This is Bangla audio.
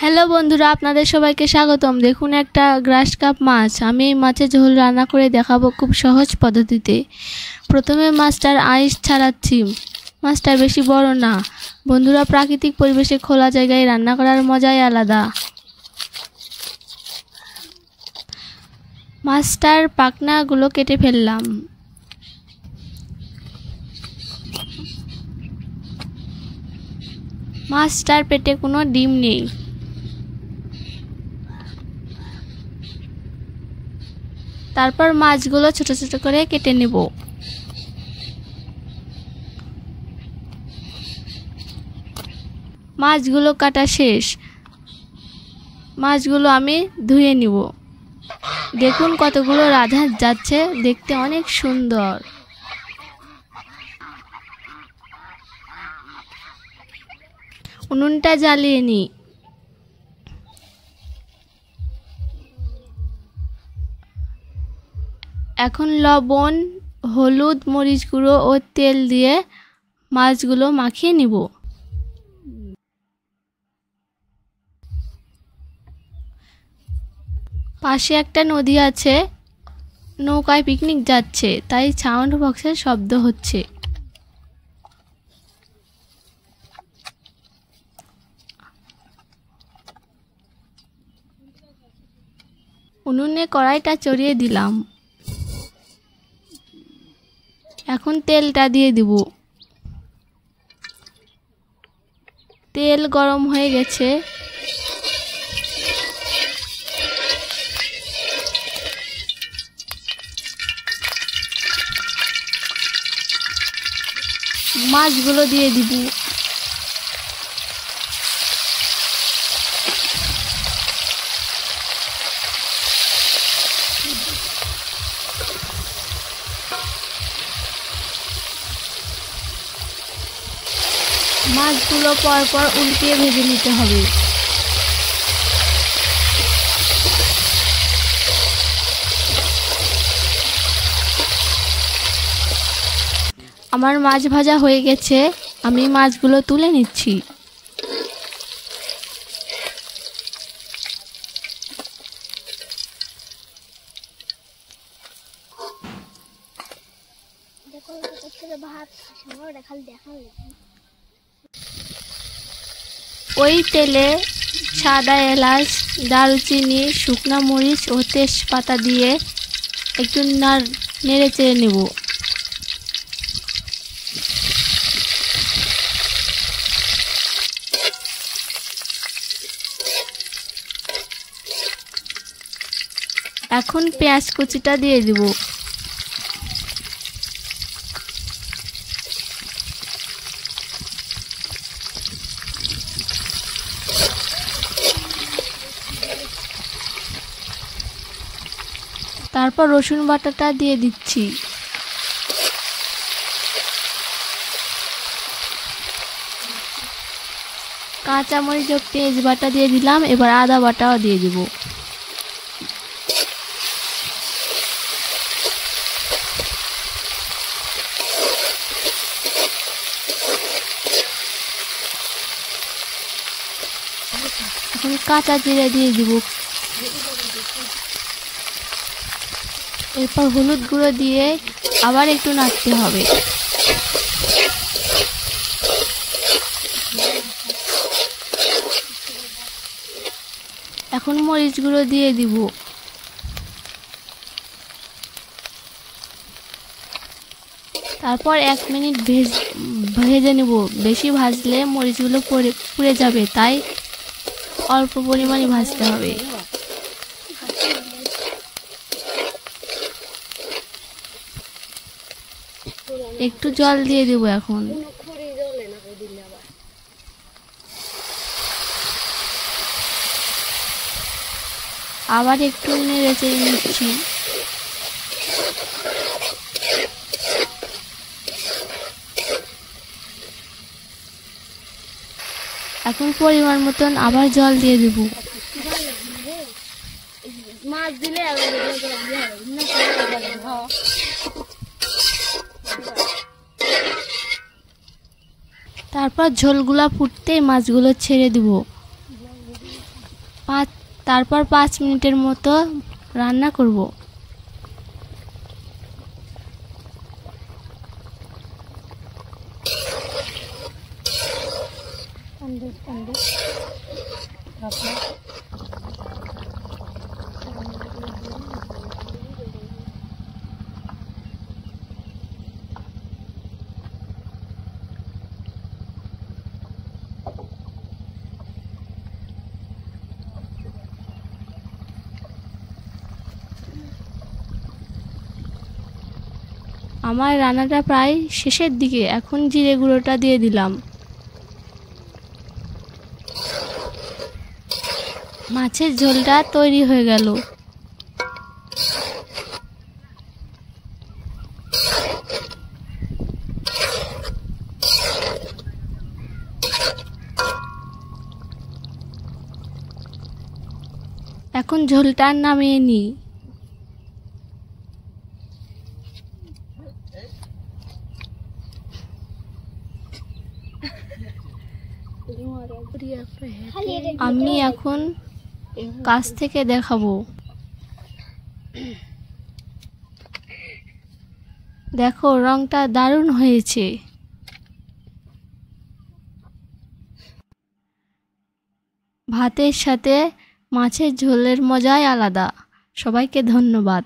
হ্যালো বন্ধুরা, আপনাদের সবাইকে স্বাগতম। দেখুন একটা গ্রাস কাপ মাছ। আমি এই মাছের ঝোল রান্না করে দেখাবো খুব সহজ পদ্ধতিতে। প্রথমে মাছটার আঁশ ছাড়াচ্ছি। মাছটা বেশি বড় না। বন্ধুরা, প্রাকৃতিক পরিবেশে খোলা জায়গায় রান্না করার মজাই আলাদা। মাছটার পাখনাগুলো কেটে ফেললাম। মাছটার পেটে কোনো ডিম নেই। তারপর মাছগুলো ছোট ছোট করে কেটে নেব। মাছগুলো কাটা শেষ। মাছগুলো আমি ধুয়ে নিব। দেখুন কতগুলো রাঁধা যাচ্ছে, দেখতে অনেক সুন্দর। উনুনটা জ্বালিয়ে নিই। এখন লবণ, হলুদ, মরিচ গুঁড়ো ও তেল দিয়ে মাছগুলো মাখিয়ে নিব। পাশে একটা নদী আছে, নৌকায় পিকনিক যাচ্ছে, তাই সাউন্ড বক্সের শব্দ হচ্ছে। উনুনে কড়াইটা চড়িয়ে দিলাম। এখন তেলটা দিয়ে দিব। তেল গরম হয়ে গেছে। মাছগুলো দিয়ে দিব। মাছগুলো পরপর উল্টিয়ে ভেজে নিতে হবে। আমার মাছ ভাজা হয়ে গেছে, আমি মাছগুলো তুলে নিচ্ছি। ওই তেলে সাদা এলাচ, দারুচিনি, শুকনো মরিচ ও তেজপাতা দিয়ে একটু নেড়ে চেড়ে নেব। এখন পেঁয়াজ কুচিটা দিয়ে দিব। তারপর রসুন বাটাটা দিয়ে দিচ্ছি। কাঁচামরিচ ও পেঁয়াজ বাটা দিয়ে দিলাম। এবার আদা বাটাও দিয়ে দিব। এখন কাঁচা জিরে দিয়ে দিব। এরপর হলুদ গুঁড়ো দিয়ে আবার একটু নাড়তে হবে। এখন মরিচ গুঁড়ো দিয়ে দিব। তারপর 1 মিনিট ভেজে নেব। বেশি ভাজলে মরিচগুলো পুড়ে যাবে, তাই অল্প পরিমাণে ভাজতে হবে। একটু জল দিয়ে দেব। এখন আবার একটু নেড়ে চেড়ে নিচ্ছি। এখন পরিমাণ মতন আবার জল দিয়ে দেব। তারপর ঝোলগুলা ফুটতে মাছগুলো ছেড়ে দিব। তারপর 5 মিনিটের মতো রান্না করব। আমার রান্নাটা প্রায় শেষের দিকে, এখন জিরে গুঁড়োটা দিয়ে দিলাম। মাছের ঝোলটা তৈরি হয়ে গেল। এখন ঝোলটা নামিয়ে নিই। আমি এখন কাছ থেকে দেখাবো। দেখো, রংটা দারুণ হয়েছে। ভাতের সাথে মাছের ঝোলের মজাই আলাদা। সবাইকে ধন্যবাদ।